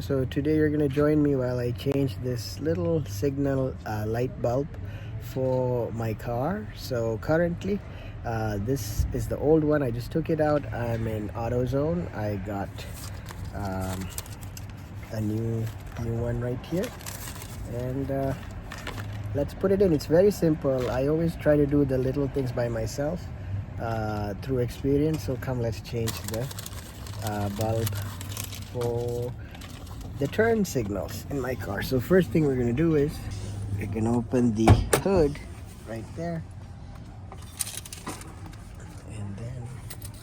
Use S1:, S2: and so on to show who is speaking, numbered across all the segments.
S1: So today you're gonna join me while I change this little signal light bulb for my car. So currently this is the old one. I just took it out. I'm in AutoZone. I got a new one right here, and let's put it in. It's very simple. I always try to do the little things by myself through experience. So come, let's change the bulb for the turn signals in my car. So first thing we're gonna do is we're gonna open the hood right there, and then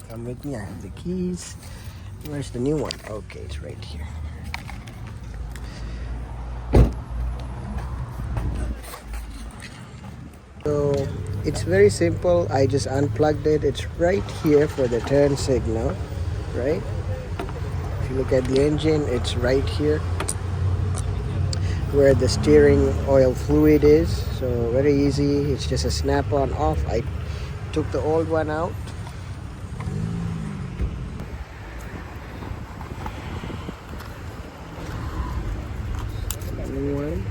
S1: come with me. I have the keys. Where's the new one? Okay, it's right here. So it's very simple. I just unplugged it. It's right here for the turn signal, right? If you look at the engine, it's right here where the steering oil fluid is. So very easy. It's just a snap on off. I took the old one out. New one.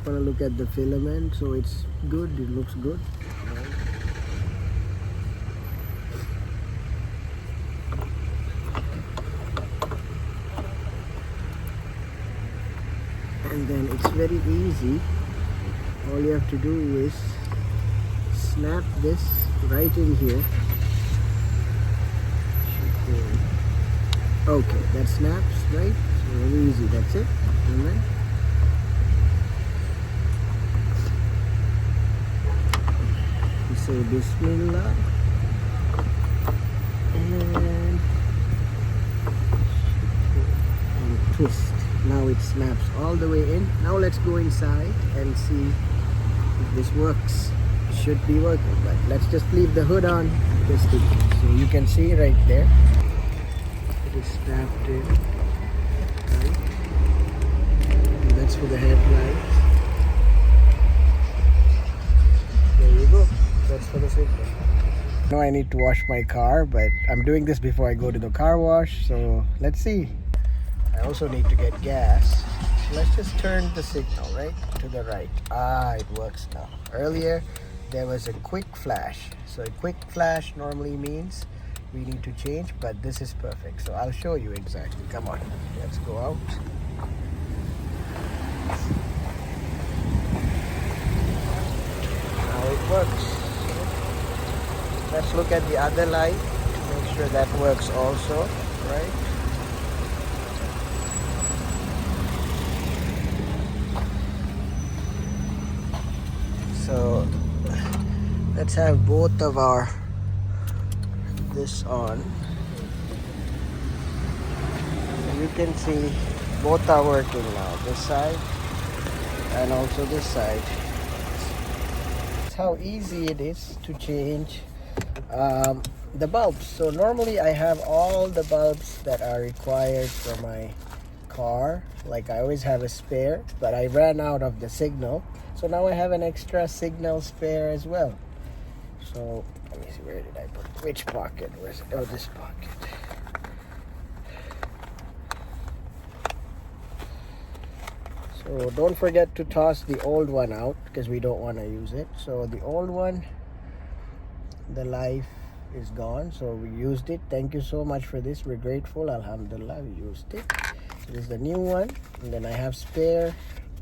S1: Want to look at the filament. So it's good. It looks good. And then it's very easy. All you have to do is snap this right in here. Okay, that snaps, right? So very easy. That's it. And then you say Bismillah, and twist. Now it snaps all the way in. Now let's go inside and see if this works. It should be working, but let's just leave the hood on. Just so you can see right there. It is snapped in. Right. And that's for the headlights. There you go. That's for the signal. Now I need to wash my car, but I'm doing this before I go to the car wash. So let's see. I also need to get gas. Let's just turn the signal right to the right. It works now. Earlier there was a quick flash. So a quick flash normally means we need to change, but this is perfect. So I'll show you exactly. Come on, let's go out. Now it works. Let's look at the other light to make sure that works also, right? So let's have both of our this on. So you can see both are working now, this side and also this side. That's how easy it is to change the bulbs. So normally I have all the bulbs that are required for my car. Like I always have a spare, but I ran out of the signal. So now I have an extra signal spare as well. So let me see, where did I put it? Which pocket was it? Oh, this pocket. So don't forget to toss the old one out because we don't want to use it. So the old one, the life is gone. So we used it. Thank you so much for this. We're grateful. Alhamdulillah, we used it. So this is the new one. And then I have spare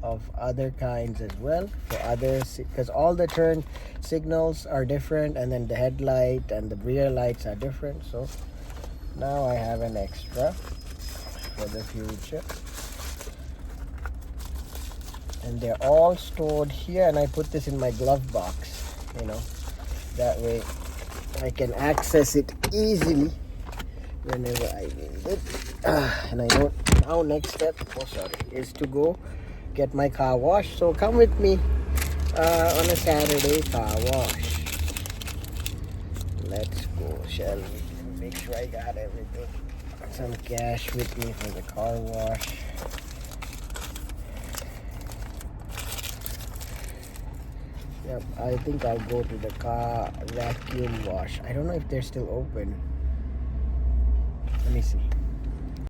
S1: of other kinds as well for others, because all the turn signals are different, and then the headlight and the rear lights are different. So now I have an extra for the future, and they're all stored here, and I put this in my glove box, that way I can access it easily whenever I need it. And I know now next step is to go get my car washed. So come with me on a Saturday car wash. Let's go, shall we? Make sure I got everything. Some cash with me for the car wash. Yep, I think I'll go to the car vacuum wash. I don't know if they're still open. Let me see.